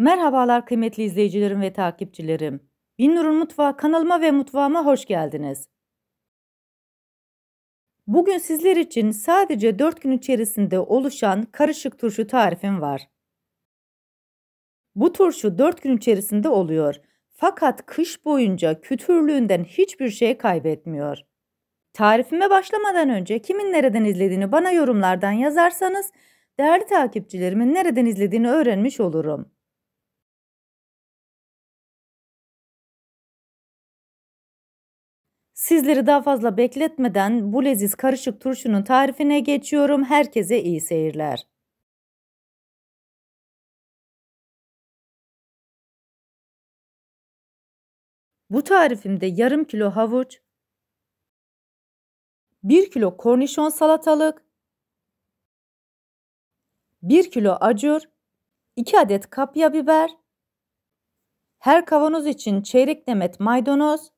Merhabalar kıymetli izleyicilerim ve takipçilerim. Binnur'un Mutfağı kanalıma ve mutfağıma hoş geldiniz. Bugün sizler için sadece 4 gün içerisinde oluşan karışık turşu tarifim var. Bu turşu 4 gün içerisinde oluyor. Fakat kış boyunca kütürlüğünden hiçbir şey kaybetmiyor. Tarifime başlamadan önce kimin nereden izlediğini bana yorumlardan yazarsanız değerli takipçilerimin nereden izlediğini öğrenmiş olurum. Sizleri daha fazla bekletmeden bu leziz karışık turşunun tarifine geçiyorum. Herkese iyi seyirler. Bu tarifimde yarım kilo havuç, 1 kilo kornişon salatalık, 1 kilo acur, 2 adet kapya biber, her kavanoz için çeyrek demet maydanoz,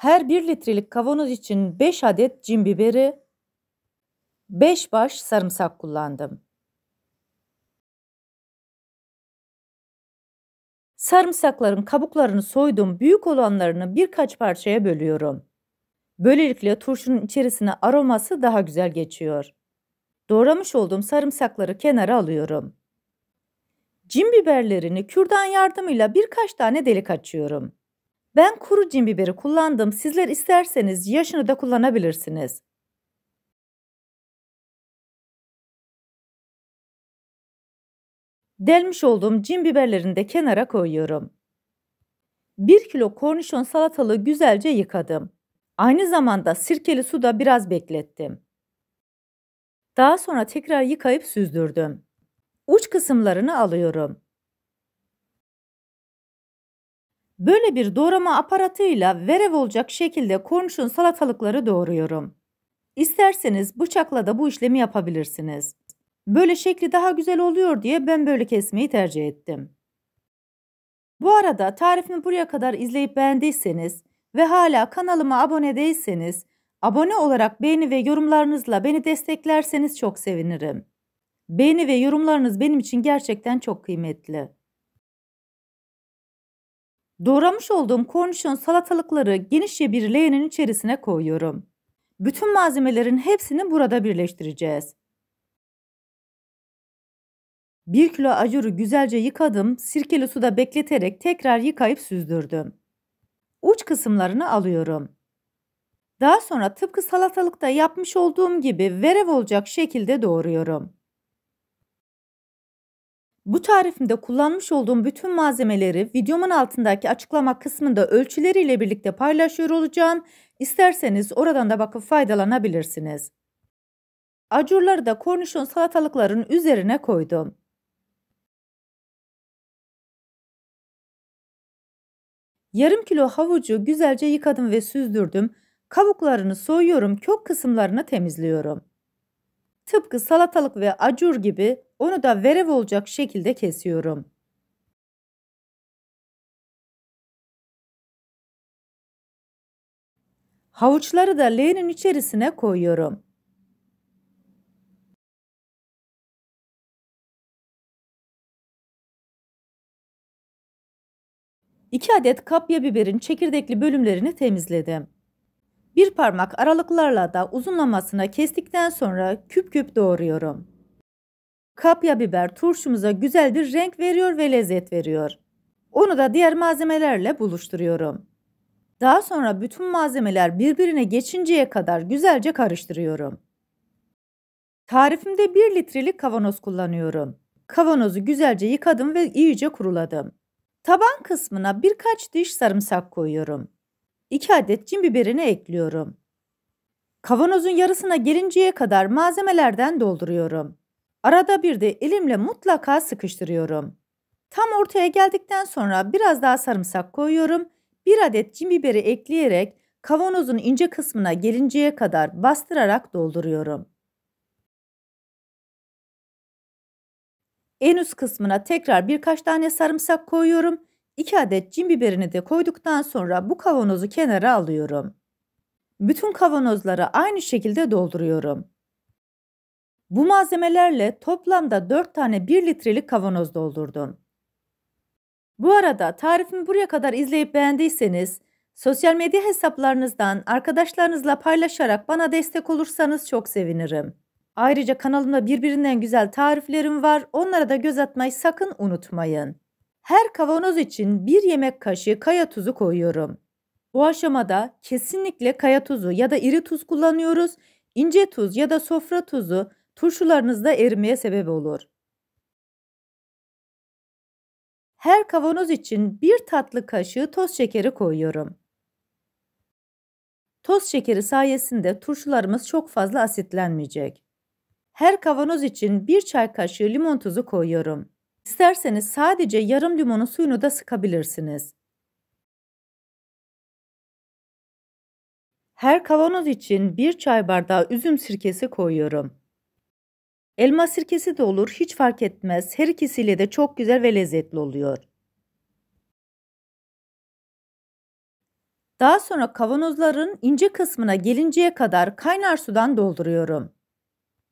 her 1 litrelik kavanoz için 5 adet cin biberi, 5 baş sarımsak kullandım. Sarımsakların kabuklarını soydum, büyük olanlarını birkaç parçaya bölüyorum. Böylelikle turşunun içerisine aroması daha güzel geçiyor. Doğramış olduğum sarımsakları kenara alıyorum. Cin biberlerini kürdan yardımıyla birkaç tane delik açıyorum. Ben kuru cin biberi kullandım. Sizler isterseniz yaşını da kullanabilirsiniz. Delmiş olduğum cin biberlerini de kenara koyuyorum. 1 kilo kornişon salatalığı güzelce yıkadım. Aynı zamanda sirkeli suda biraz beklettim. Daha sonra tekrar yıkayıp süzdürdüm. Uç kısımlarını alıyorum. Böyle bir doğrama aparatıyla verev olacak şekilde kornişon salatalıkları doğruyorum. İsterseniz bıçakla da bu işlemi yapabilirsiniz. Böyle şekli daha güzel oluyor diye ben böyle kesmeyi tercih ettim. Bu arada tarifimi buraya kadar izleyip beğendiyseniz ve hala kanalıma abone değilseniz, abone olarak beğeni ve yorumlarınızla beni desteklerseniz çok sevinirim. Beğeni ve yorumlarınız benim için gerçekten çok kıymetli. Doğramış olduğum kornişon salatalıkları genişçe bir leğenin içerisine koyuyorum. Bütün malzemelerin hepsini burada birleştireceğiz. 1 kilo acuru güzelce yıkadım, sirkeli suda bekleterek tekrar yıkayıp süzdürdüm. Uç kısımlarını alıyorum. Daha sonra tıpkı salatalıkta yapmış olduğum gibi verev olacak şekilde doğruyorum. Bu tarifimde kullanmış olduğum bütün malzemeleri videomun altındaki açıklama kısmında ölçüleriyle birlikte paylaşıyor olacağım. İsterseniz oradan da bakıp faydalanabilirsiniz. Acurları da kornişon salatalıkların üzerine koydum. Yarım kilo havucu güzelce yıkadım ve süzdürdüm. Kabuklarını soyuyorum, kök kısımlarını temizliyorum. Tıpkı salatalık ve acur gibi onu da verev olacak şekilde kesiyorum. Havuçları da leğenin içerisine koyuyorum. İki adet kapya biberin çekirdekli bölümlerini temizledim. Bir parmak aralıklarla da uzunlamasına kestikten sonra küp küp doğruyorum. Kapya biber turşumuza güzel bir renk veriyor ve lezzet veriyor. Onu da diğer malzemelerle buluşturuyorum. Daha sonra bütün malzemeler birbirine geçinceye kadar güzelce karıştırıyorum. Tarifimde 1 litrelik kavanoz kullanıyorum. Kavanozu güzelce yıkadım ve iyice kuruladım. Taban kısmına birkaç diş sarımsak koyuyorum. 2 adet cin biberini ekliyorum. Kavanozun yarısına gelinceye kadar malzemelerden dolduruyorum. Arada bir de elimle mutlaka sıkıştırıyorum. Tam ortaya geldikten sonra biraz daha sarımsak koyuyorum. 1 adet cin biberi ekleyerek kavanozun ince kısmına gelinceye kadar bastırarak dolduruyorum. En üst kısmına tekrar birkaç tane sarımsak koyuyorum. 2 adet cin biberini de koyduktan sonra bu kavanozu kenara alıyorum. Bütün kavanozları aynı şekilde dolduruyorum. Bu malzemelerle toplamda 4 tane 1 litrelik kavanoz doldurdum. Bu arada tarifimi buraya kadar izleyip beğendiyseniz, sosyal medya hesaplarınızdan arkadaşlarınızla paylaşarak bana destek olursanız çok sevinirim. Ayrıca kanalımda birbirinden güzel tariflerim var. Onlara da göz atmayı sakın unutmayın. Her kavanoz için 1 yemek kaşığı kaya tuzu koyuyorum. Bu aşamada kesinlikle kaya tuzu ya da iri tuz kullanıyoruz. İnce tuz ya da sofra tuzu turşularınızda erimeye sebep olur. Her kavanoz için 1 tatlı kaşığı toz şekeri koyuyorum. Toz şekeri sayesinde turşularımız çok fazla asitlenmeyecek. Her kavanoz için 1 çay kaşığı limon tuzu koyuyorum. İsterseniz sadece yarım limonun suyunu da sıkabilirsiniz. Her kavanoz için 1 çay bardağı üzüm sirkesi koyuyorum. Elma sirkesi de olur, hiç fark etmez. Her ikisiyle de çok güzel ve lezzetli oluyor. Daha sonra kavanozların ince kısmına gelinceye kadar kaynar sudan dolduruyorum.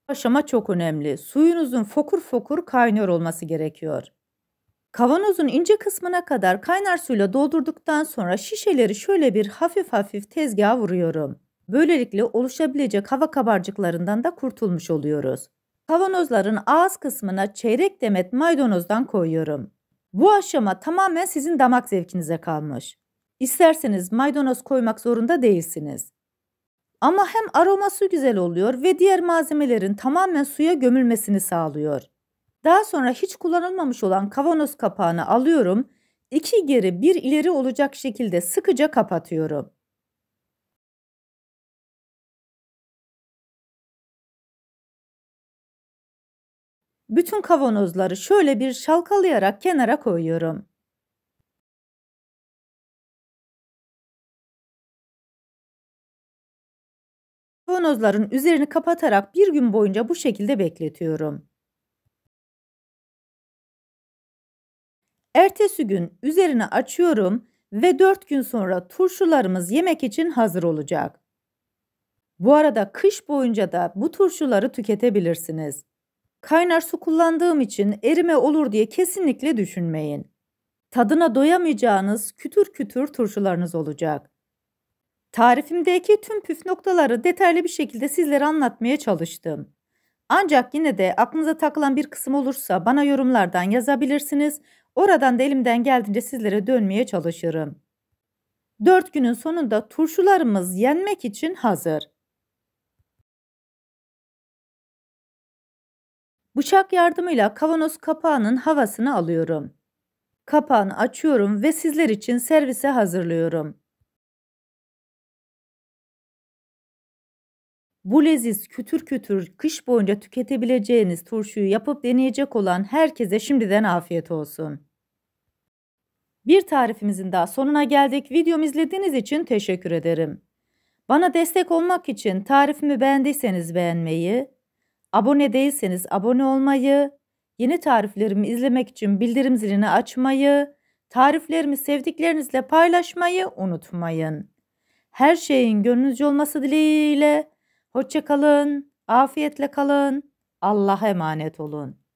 Bu aşama çok önemli. Suyunuzun fokur fokur kaynıyor olması gerekiyor. Kavanozun ince kısmına kadar kaynar suyla doldurduktan sonra şişeleri şöyle bir hafif hafif tezgaha vuruyorum. Böylelikle oluşabilecek hava kabarcıklarından da kurtulmuş oluyoruz. Kavanozların ağız kısmına çeyrek demet maydanozdan koyuyorum. Bu aşama tamamen sizin damak zevkinize kalmış. İsterseniz maydanoz koymak zorunda değilsiniz. Ama hem aroması güzel oluyor ve diğer malzemelerin tamamen suya gömülmesini sağlıyor. Daha sonra hiç kullanılmamış olan kavanoz kapağını alıyorum, 2 geri 1 ileri olacak şekilde sıkıca kapatıyorum. Bütün kavanozları şöyle bir şalkalayarak kenara koyuyorum. Kavanozların üzerini kapatarak bir gün boyunca bu şekilde bekletiyorum. Ertesi gün üzerini açıyorum ve 4 gün sonra turşularımız yemek için hazır olacak. Bu arada kış boyunca da bu turşuları tüketebilirsiniz. Kaynar su kullandığım için erime olur diye kesinlikle düşünmeyin. Tadına doyamayacağınız kütür kütür turşularınız olacak. Tarifimdeki tüm püf noktaları detaylı bir şekilde sizlere anlatmaya çalıştım. Ancak yine de aklınıza takılan bir kısım olursa bana yorumlardan yazabilirsiniz. Oradan da elimden geldiğince sizlere dönmeye çalışırım. 4 günün sonunda turşularımız yenmek için hazır. Bıçak yardımıyla kavanoz kapağının havasını alıyorum. Kapağını açıyorum ve sizler için servise hazırlıyorum. Bu leziz kütür kütür kış boyunca tüketebileceğiniz turşuyu yapıp deneyecek olan herkese şimdiden afiyet olsun. Bir tarifimizin daha sonuna geldik. Videomu izlediğiniz için teşekkür ederim. Bana destek olmak için tarifimi beğendiyseniz beğenmeyi, abone değilseniz abone olmayı, yeni tariflerimi izlemek için bildirim zilini açmayı, tariflerimi sevdiklerinizle paylaşmayı unutmayın. Her şeyin gönlünüzce olması dileğiyle. Hoşça kalın, afiyetle kalın, Allah'a emanet olun.